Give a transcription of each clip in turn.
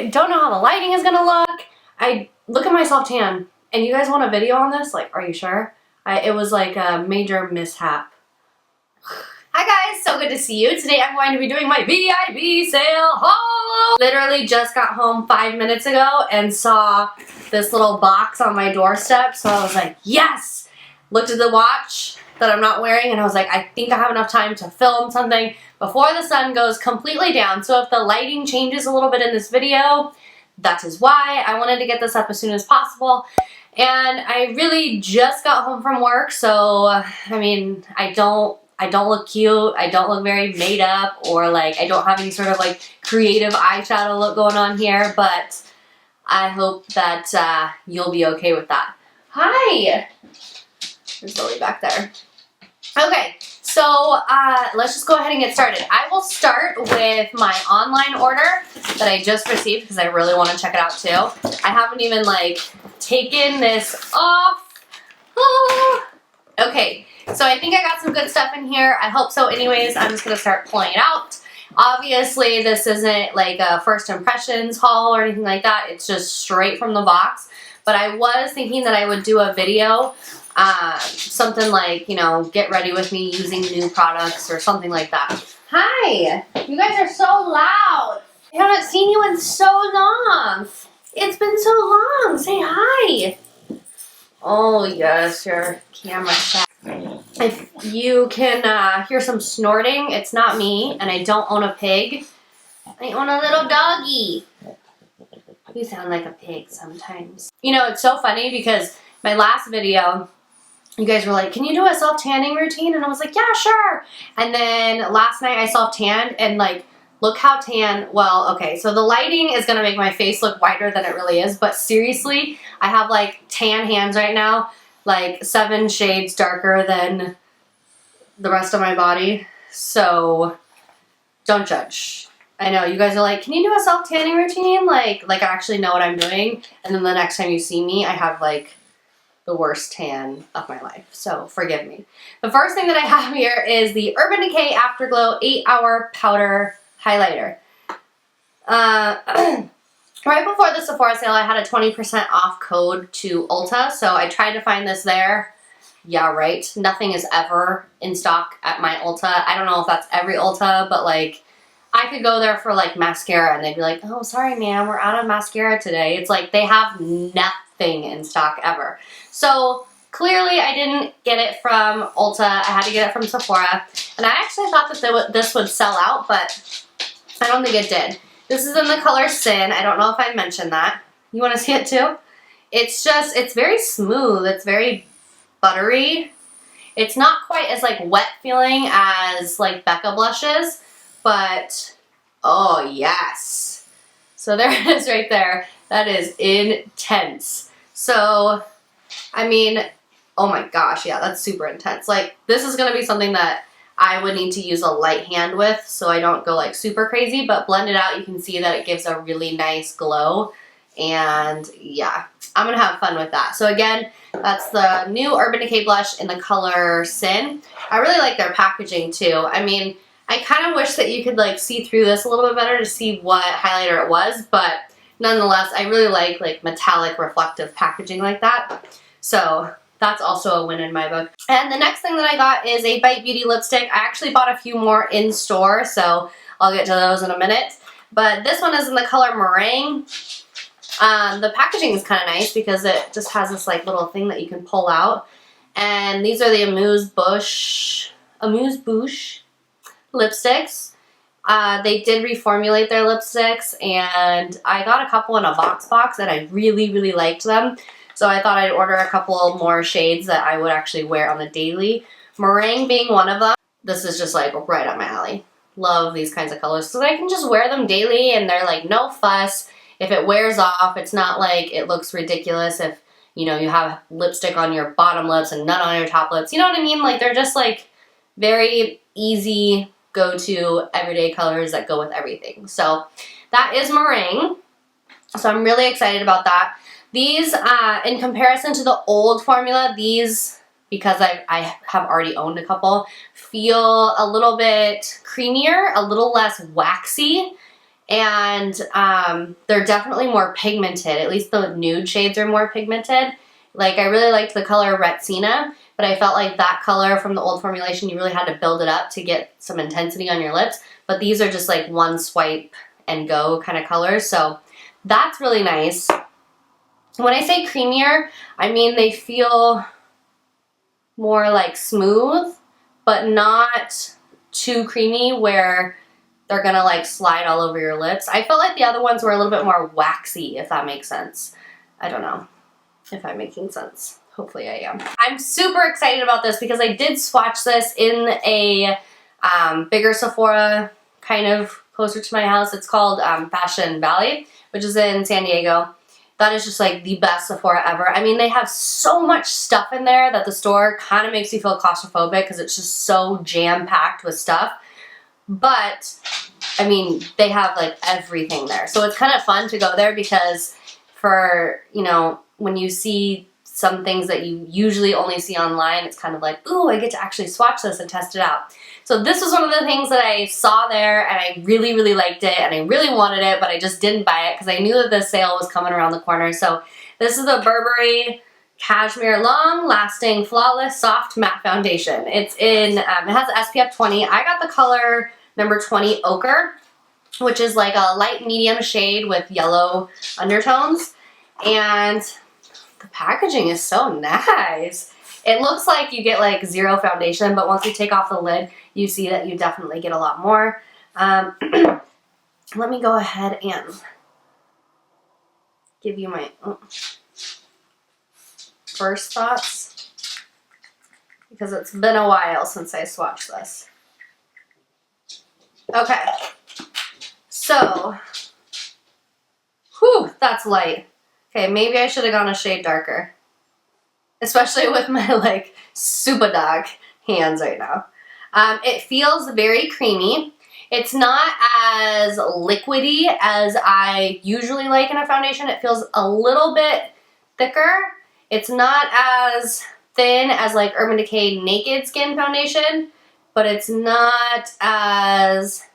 don't know how the lighting is gonna look. I look at myself tan, and you guys want a video on this? Like, are you sure? It was like a major mishap. Hi guys, so good to see you. Today I'm going to be doing my VIB sale haul. Literally just got home 5 minutes ago and saw this little box on my doorstep, so I was like, yes! Looked at the watch that I'm not wearing and I was like, I think I have enough time to film something before the sun goes completely down. So if the lighting changes a little bit in this video, that is why. I wanted to get this up as soon as possible. And I really just got home from work, so I mean, I don't look cute, I don't look very made up, or like I don't have any sort of like creative eyeshadow look going on here, but I hope that you'll be okay with that. Hi! There's Lily back there. Okay, so let's just go ahead and get started. I will start with my online order that I just received because I really want to check it out too. I haven't even like taken this off. Oh. Okay, so I think I got some good stuff in here. I hope so anyways. I'm just going to start pulling it out. Obviously, this isn't like a first impressions haul or anything like that. It's just straight from the box. But I was thinking that I would do a video, something like, you know, get ready with me using new products or something like that. Hi! You guys are so loud. I haven't seen you in so long. It's been so long. Say hi. Oh, yes, your camera shot. If you can hear some snorting, it's not me, and I don't own a pig. I own a little doggy. You sound like a pig sometimes. You know, it's so funny because my last video, you guys were like, can you do a self-tanning routine? And I was like, yeah, sure. And then last night I self-tanned and like, look how tan, well, okay, so the lighting is gonna make my face look whiter than it really is, but seriously, I have like tan hands right now, like 7 shades darker than the rest of my body, so don't judge. I know, you guys are like, can you do a self-tanning routine? Like I actually know what I'm doing, and then the next time you see me, I have like the worst tan of my life, so forgive me. The first thing that I have here is the Urban Decay Afterglow 8-Hour Powder Highlighter. Right before the Sephora sale, I had a 20% off code to Ulta, so I tried to find this there. Yeah, right. Nothing is ever in stock at my Ulta. I don't know if that's every Ulta, but like, I could go there for like mascara and they'd be like, oh, sorry ma'am, we're out of mascara today. It's like they have nothing in stock ever. So clearly I didn't get it from Ulta. I had to get it from Sephora. And I actually thought that this would sell out, but I don't think it did. This is in the color Sin. I don't know if I mentioned that. You want to see it too? It's just, it's very smooth. It's very buttery. It's not quite as like wet feeling as like Becca blushes. But, oh yes. So there it is right there. That is intense. So, I mean, oh my gosh, yeah, that's super intense. Like, this is going to be something that I would need to use a light hand with so I don't go like super crazy. But blend it out, you can see that it gives a really nice glow. And yeah, I'm going to have fun with that. So again, that's the new Urban Decay blush in the color Sin. I really like their packaging too. I mean, I kind of wish that you could like see through this a little bit better to see what highlighter it was, but nonetheless, I really like metallic reflective packaging like that. So that's also a win in my book. And the next thing that I got is a Bite Beauty lipstick. I actually bought a few more in store, so I'll get to those in a minute. But this one is in the color Meringue. The packaging is kind of nice because it just has this like little thing that you can pull out. And these are the Amuse Bouche lipsticks. They did reformulate their lipsticks, and I got a couple in a box and I really liked them. So I thought I'd order a couple more shades that I would actually wear on the daily. Meringue being one of them. This is just like right up my alley. Love these kinds of colors so I can just wear them daily and they're like no fuss. If it wears off, it's not like it looks ridiculous if, you know, you have lipstick on your bottom lips and none on your top lips. You know what I mean? Like they're just like very easy go-to everyday colors that go with everything. So that is Meringue. So I'm really excited about that. These, in comparison to the old formula, these, because I have already owned a couple, feel a little bit creamier, a little less waxy, and they're definitely more pigmented. At least the nude shades are more pigmented. Like, I really liked the color Retsina, but I felt like that color from the old formulation, you really had to build it up to get some intensity on your lips. But these are just like one swipe and go kind of colors, so that's really nice. When I say creamier, I mean they feel more like smooth, but not too creamy where they're gonna like slide all over your lips. I felt like the other ones were a little bit more waxy, if that makes sense. I don't know if I'm making sense. Hopefully I am. I'm super excited about this because I did swatch this in a bigger Sephora, kind of closer to my house. It's called Fashion Valley, which is in San Diego. That is just like the best Sephora ever. I mean, they have so much stuff in there that the store kind of makes you feel claustrophobic because it's just so jam-packed with stuff. But, I mean, they have like everything there. So it's kind of fun to go there because for, you know, when you see some things that you usually only see online, it's kind of like, ooh, I get to actually swatch this and test it out. So this was one of the things that I saw there and I really, really liked it and I really wanted it, but I just didn't buy it because I knew that the sale was coming around the corner. So this is the Burberry Cashmere Long Lasting Flawless Soft Matte Foundation. It's in, it has SPF 20. I got the color number 20 Ochre, which is like a light medium shade with yellow undertones. And the packaging is so nice. It looks like you get like zero foundation, but once you take off the lid, you see that you definitely get a lot more. Let me go ahead and give you my first thoughts because it's been a while since I swatched this. Okay, so, whew, that's light. Okay, maybe I should have gone a shade darker. Especially with my like super dark hands right now. It feels very creamy. It's not as liquidy as I usually like in a foundation. It feels a little bit thicker. It's not as thin as like Urban Decay Naked Skin Foundation, but it's not as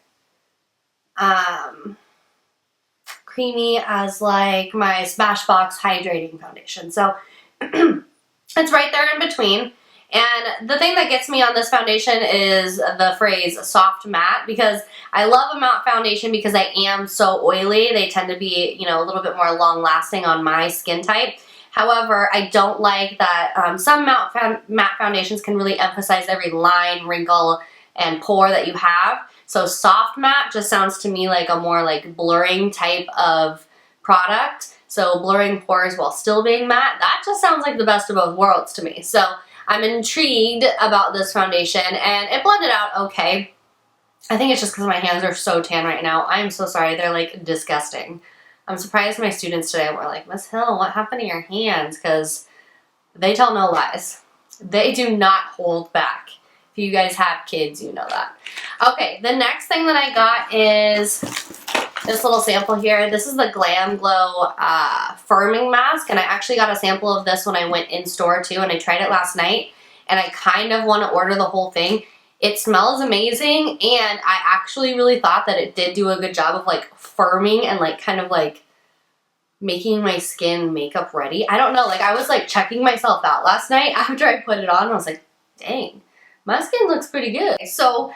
creamy as like my Smashbox Hydrating Foundation. So it's right there in between. And the thing that gets me on this foundation is the phrase soft matte, because I love a matte foundation because I am so oily. They tend to be, you know, a little bit more long lasting on my skin type. However, I don't like that some matte foundations can really emphasize every line, wrinkle, and pore that you have. So soft matte just sounds to me like a more like blurring type of product. So blurring pores while still being matte, that just sounds like the best of both worlds to me. So I'm intrigued about this foundation and it blended out okay. I think it's just because my hands are so tan right now. I'm so sorry, they're like disgusting. I'm surprised my students today were like, Miss Hill, what happened to your hands? Because they tell no lies. They do not hold back. If you guys have kids, you know that. Okay, the next thing that I got is this little sample here. This is the Glam Glow firming mask, and I actually got a sample of this when I went in store too, and I tried it last night, and I kind of want to order the whole thing. It smells amazing, and I actually really thought that it did do a good job of like firming and like kind of like making my skin makeup ready. I don't know, like I was like checking myself out last night after I put it on, and I was like, dang, my skin looks pretty good. So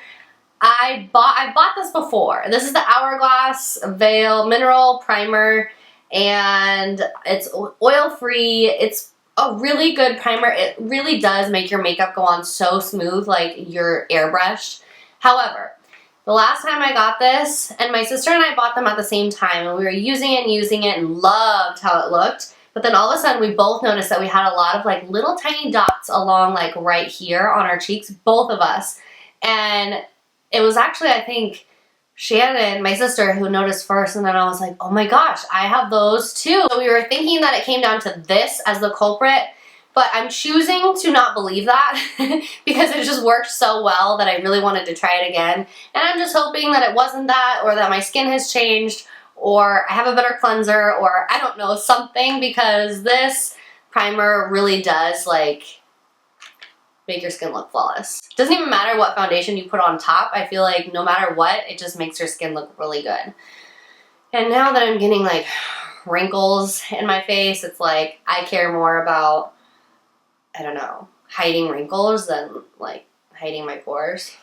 I bought this before. This is the Hourglass Veil Mineral Primer, and it's oil-free. It's a really good primer. It really does make your makeup go on so smooth, like you're airbrushed. However, the last time I got this, and my sister and I bought them at the same time, and we were using it and loved how it looked. But then all of a sudden we both noticed that we had a lot of like little tiny dots along like right here on our cheeks, both of us. And it was actually, I think, Shannon, my sister, who noticed first, and then I was like, oh my gosh, I have those too. So we were thinking that it came down to this as the culprit, but I'm choosing to not believe that because it just worked so well that I really wanted to try it again. And I'm just hoping that it wasn't that, or that my skin has changed, or I have a better cleanser, or I don't know, something, because this primer really does like make your skin look flawless. Doesn't even matter what foundation you put on top. I feel like no matter what, it just makes your skin look really good. And now that I'm getting like wrinkles in my face, it's like I care more about, I don't know, hiding wrinkles than like hiding my pores.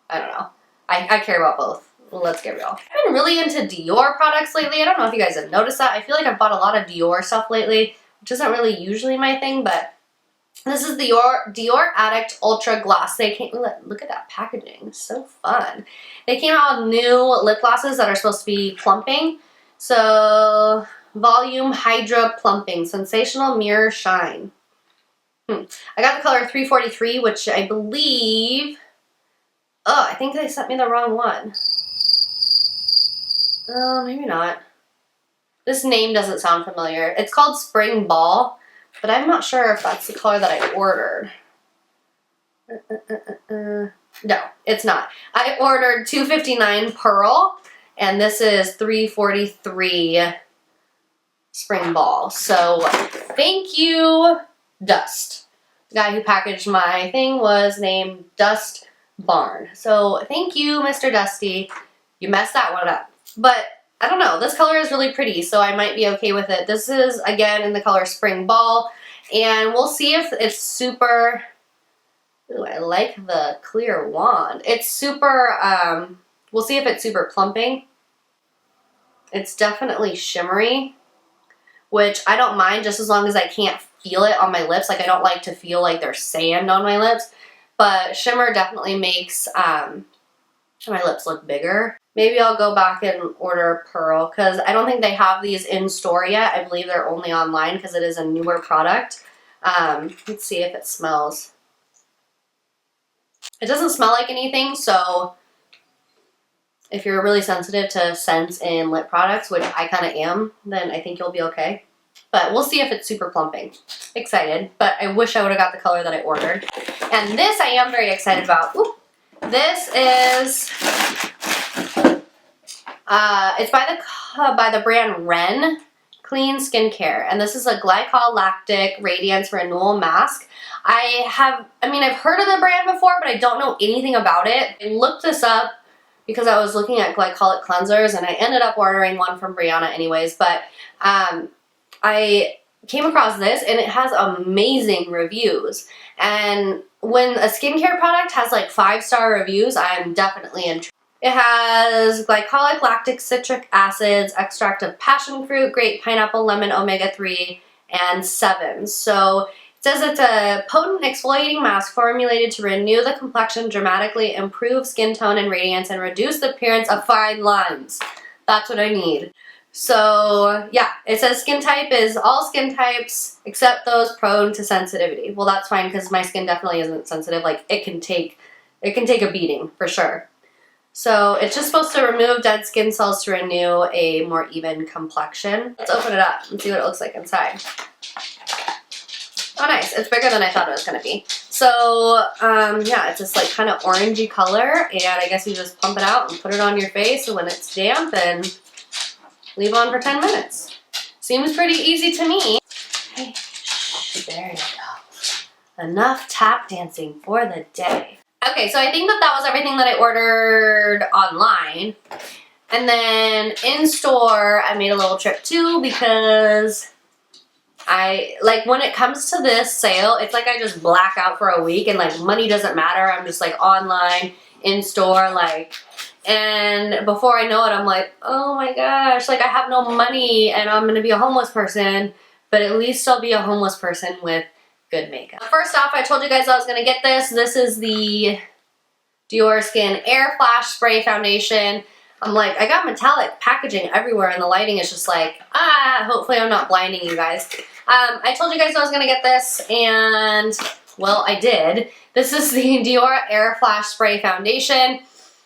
I don't know. I care about both. Let's get real. I've been really into Dior products lately. I don't know if you guys have noticed that. I feel like I've bought a lot of Dior stuff lately, which isn't really usually my thing, but this is the Dior Addict Ultra Gloss. They came, look at that packaging, so fun. They came out with new lip glosses that are supposed to be plumping. So, Volume Hydra Plumping, Sensational Mirror Shine. I got the color 343, which I believe, oh, I think they sent me the wrong one. Maybe not. This name doesn't sound familiar. It's called Spring Ball, but I'm not sure if that's the color that I ordered. No, it's not. I ordered 259 Pearl, and this is 343 Spring Ball. So, thank you, Dust. The guy who packaged my thing was named Dust Barn. So, thank you, Mr. Dusty. You messed that one up. But, I don't know. This color is really pretty, so I might be okay with it. This is, again, in the color Spring Ball. And we'll see if it's super... Ooh, I like the clear wand. It's super, we'll see if it's super plumping. It's definitely shimmery, which I don't mind just as long as I can't feel it on my lips. Like, I don't like to feel like there's sand on my lips. But shimmer definitely makes my lips look bigger. Maybe I'll go back and order Pearl because I don't think they have these in store yet. I believe they're only online because it is a newer product. Let's see if it smells. It doesn't smell like anything, so if you're really sensitive to scents in lip products, which I kind of am, then I think you'll be okay. But we'll see if it's super plumping. Excited, but I wish I would have got the color that I ordered. And this I am very excited about. Ooh. This is, it's by the brand Ren Clean Skincare, and this is a glycol lactic radiance renewal mask. I've heard of the brand before, but I don't know anything about it. I looked this up because I was looking at glycolic cleansers, and I ended up ordering one from Brianna anyways, but I came across this, and it has amazing reviews. And when a skincare product has like 5-star reviews, I'm definitely interested. It has glycolic lactic citric acids, extract of passion fruit, grape, pineapple, lemon, omega-3, and 7. So it says it's a potent exfoliating mask formulated to renew the complexion, dramatically improve skin tone and radiance, and reduce the appearance of fine lines. That's what I need. So yeah, it says skin type is all skin types except those prone to sensitivity. Well, that's fine because my skin definitely isn't sensitive. Like, it can take a beating for sure. So it's just supposed to remove dead skin cells to renew a more even complexion. Let's open it up and see what it looks like inside. Oh, nice. It's bigger than I thought it was going to be. So, yeah, it's this like kind of orangey color, and I guess you just pump it out and put it on your face when it's damp and leave on for 10 minutes. Seems pretty easy to me. Okay, shh, there you go. Enough tap dancing for the day. Okay, so I think that was everything that I ordered online. And then in store, I made a little trip too because when it comes to this sale, it's like I just black out for a week and like money doesn't matter. I'm just like online, in store, and before I know it, I'm like, oh my gosh, like I have no money and I'm gonna be a homeless person, but at least I'll be a homeless person with good makeup. First off, I told you guys I was gonna get this. This is the Dior Skin Air Flash Spray Foundation. I'm like, I got metallic packaging everywhere and the lighting is just like, hopefully I'm not blinding you guys. I told you guys I was gonna get this, and well, I did. This is the Dior Air Flash Spray Foundation.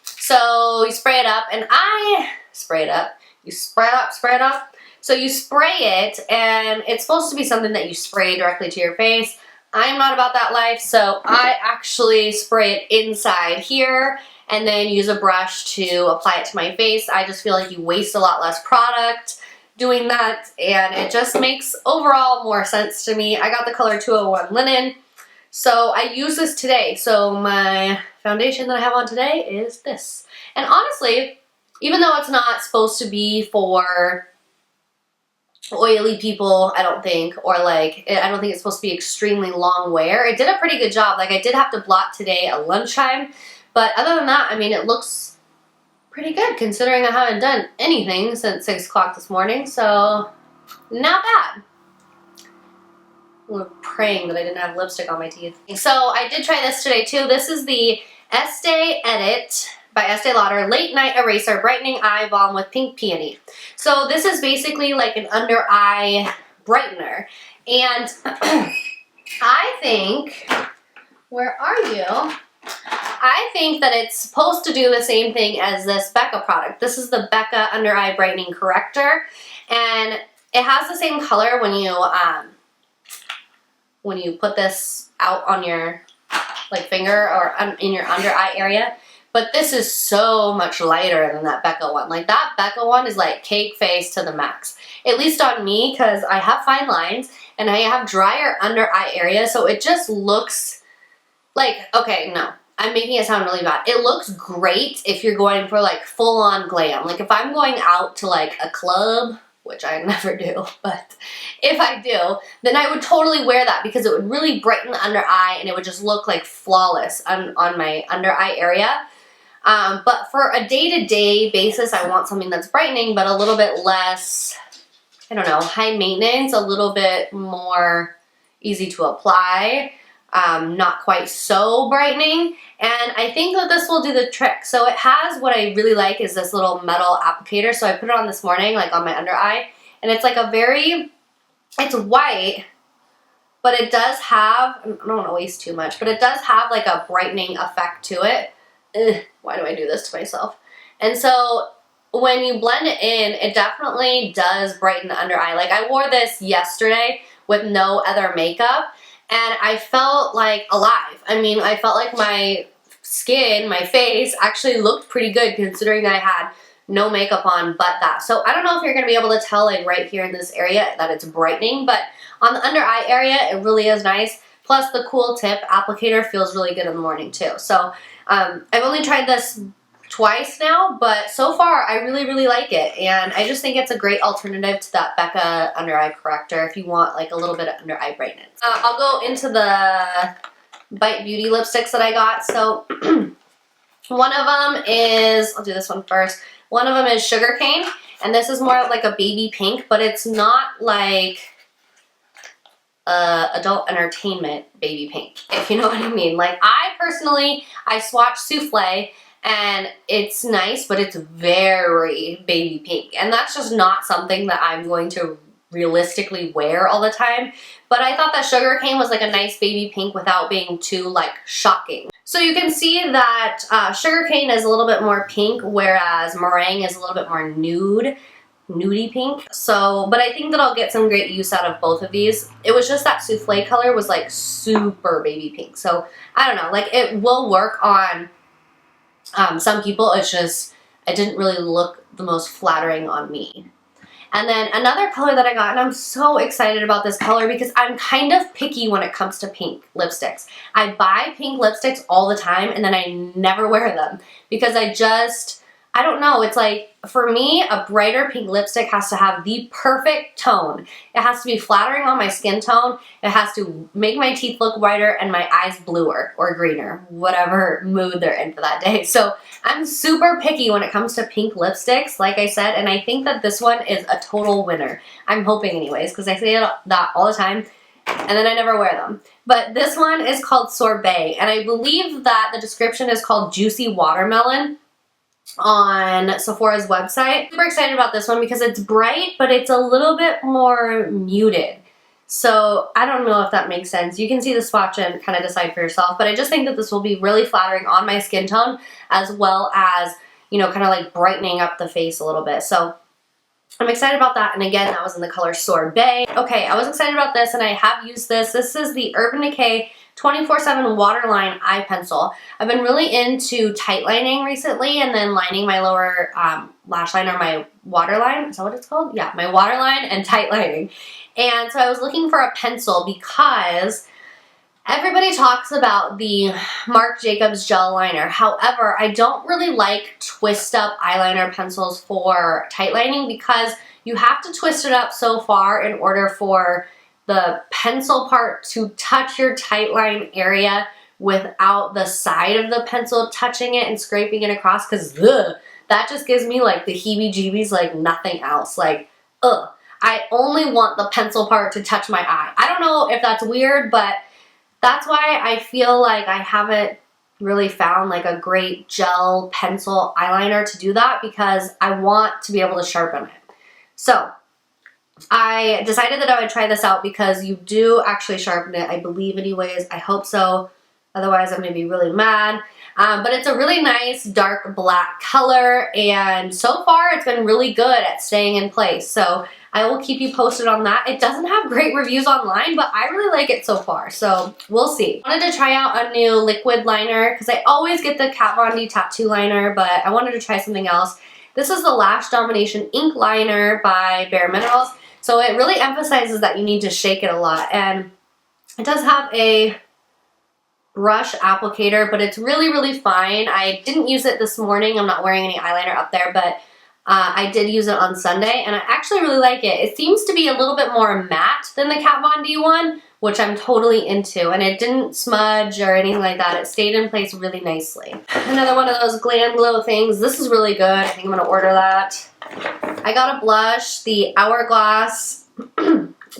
So you spray it up, and you spray it up. So you spray it, and it's supposed to be something that you spray directly to your face. I'm not about that life, so I actually spray it inside here and then use a brush to apply it to my face. I just feel like you waste a lot less product doing that, and it just makes overall more sense to me. I got the color 201 Linen, so I use this today. So my foundation that I have on today is this. And honestly, Even though it's not supposed to be for oily people, I don't think, or like, I don't think it's supposed to be extremely long wear. It did a pretty good job. Like, I did have to blot today at lunchtime, but other than that, I mean, it looks pretty good considering I haven't done anything since 6 o'clock this morning, so not bad. I'm praying that I didn't have lipstick on my teeth. So I did try this today too. This is the Estee Edit by Estee Lauder Late Night Eraser Brightening Eye Balm with Pink Peony. So this is basically like an under eye brightener. And I think, where are you? I think that it's supposed to do the same thing as this Becca product. This is the Becca Under Eye Brightening Corrector. And it has the same color when you put this out on your like finger or in your under eye area, but this is so much lighter than that Becca one. Like that Becca one is like cake face to the max, at least on me, because I have fine lines and I have drier under eye area, so it just looks like, okay, no, I'm making it sound really bad. It looks great if you're going for like full on glam. Like if I'm going out to like a club, which I never do, but if I do, then I would totally wear that because it would really brighten the under eye and it would just look like flawless on my under eye area. But for a day-to-day basis, I want something that's brightening, but a little bit less, I don't know, high maintenance, a little bit more easy to apply, not quite so brightening. And I think that this will do the trick. So it has, what I really like is this little metal applicator. So I put it on this morning, like on my under eye, and it's like a very, it's white, but it does have, I don't want to waste too much, but it does have like a brightening effect to it. Ugh, why do I do this to myself? And so when you blend it in, it definitely does brighten the under eye. Like I wore this yesterday with no other makeup, and I felt like alive. I mean, I felt like my skin, my face actually looked pretty good considering that I had no makeup on but that. So I don't know if you're going to be able to tell like right here in this area that it's brightening, but on the under eye area, it really is nice. Plus the cool tip applicator feels really good in the morning too. So I've only tried this twice now, but so far I really, really like it. And I just think it's a great alternative to that Becca under eye corrector if you want like a little bit of under eye brightness. I'll go into the Bite Beauty lipsticks that I got. So one of them is, I'll do this one first. One of them is Sugarcane, and this is more like a baby pink, but it's not like adult entertainment baby pink, if you know what I mean. Like I personally, I swatched Souffle, and it's nice, but it's very baby pink, and that's just not something that I'm going to realistically wear all the time. But I thought that Sugarcane was like a nice baby pink without being too like shocking. So you can see that Sugarcane is a little bit more pink, whereas Meringue is a little bit more nudie pink. So, but I think that I'll get some great use out of both of these. It was just that Souffle color was like super baby pink. So I don't know, like it will work on some people. It's just, it didn't really look the most flattering on me. And then another color that I got, and I'm so excited about this color because I'm kind of picky when it comes to pink lipsticks. I buy pink lipsticks all the time and then I never wear them because I don't know, it's like, for me, a brighter pink lipstick has to have the perfect tone. It has to be flattering on my skin tone. It has to make my teeth look whiter and my eyes bluer or greener, whatever mood they're in for that day. So I'm super picky when it comes to pink lipsticks, like I said, and I think that this one is a total winner. I'm hoping anyways, because I say that all the time, and then I never wear them. But this one is called Sorbet, and I believe that the description is called Juicy Watermelon on Sephora's website. Super excited about this one because it's bright, but it's a little bit more muted. So I don't know if that makes sense. You can see the swatch and kind of decide for yourself, but I just think that this will be really flattering on my skin tone as well as, you know, kind of like brightening up the face a little bit. So I'm excited about that, and again, that was in the color Sorbet. Okay, I was excited about this, and I have used this. This is the Urban Decay 24/7 Waterline Eye Pencil. I've been really into tight lining recently, and then lining my lower lash line, or my waterline. Is that what it's called? Yeah, my waterline and tight lining. And so I was looking for a pencil because Everybody talks about the Marc Jacobs gel liner. However, I don't really like twist up eyeliner pencils for tight lining because you have to twist it up so far in order for the pencil part to touch your tight line area without the side of the pencil touching it and scraping it across, because that just gives me like the heebie-jeebies like nothing else. Like, ugh. I only want the pencil part to touch my eye. I don't know if that's weird, but that's why I feel like I haven't really found like a great gel pencil eyeliner to do that, because I want to be able to sharpen it. So I decided that I would try this out because you do actually sharpen it, I believe anyways. I hope so. Otherwise I'm going to be really mad. But it's a really nice dark black color, and so far it's been really good at staying in place. So I will keep you posted on that. It doesn't have great reviews online, but I really like it so far, so we'll see. I wanted to try out a new liquid liner because I always get the Kat Von D Tattoo liner, but I wanted to try something else. This is the Lash Domination Ink Liner by Bare Minerals. So it really emphasizes that you need to shake it a lot, and it does have a brush applicator, but it's really, really fine. I didn't use it this morning. I'm not wearing any eyeliner up there, but I did use it on Sunday, and I actually really like it. It seems to be a little bit more matte than the Kat Von D one, which I'm totally into, and it didn't smudge or anything like that. It stayed in place really nicely. Another one of those Glam Glow things. This is really good. I think I'm going to order that. I got a blush, the Hourglass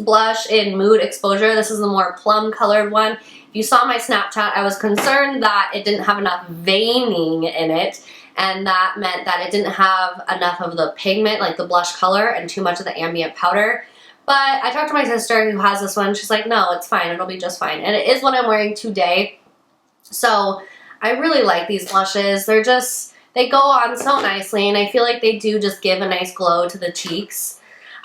blush in Mood Exposure. This is the more plum colored one. If you saw my Snapchat, I was concerned that it didn't have enough veining in it, and that meant that it didn't have enough of the pigment, like the blush color, and too much of the ambient powder. But I talked to my sister who has this one. She's like, no, it's fine. It'll be just fine. And it is what I'm wearing today. So I really like these blushes. They're just, they go on so nicely, and I feel like they do just give a nice glow to the cheeks.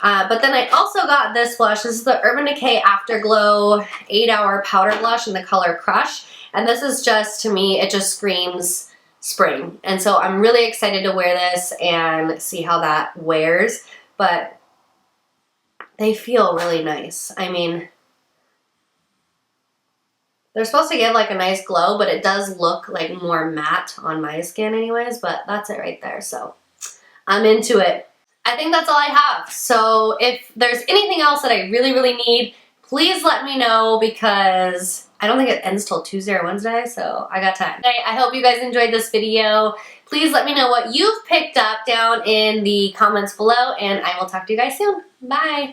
But then I also got this blush. This is the Urban Decay Afterglow 8-Hour Powder Blush in the color Crush. And this is just, to me, it just screams spring. And so I'm really excited to wear this and see how that wears. But they feel really nice. I mean, they're supposed to give like a nice glow, but it does look like more matte on my skin anyways. But that's it right there. So I'm into it. I think that's all I have. So if there's anything else that I really, really need, please let me know, because I don't think it ends till Tuesday or Wednesday, so I got time. I hope you guys enjoyed this video. Please let me know what you've picked up down in the comments below, and I will talk to you guys soon. Bye!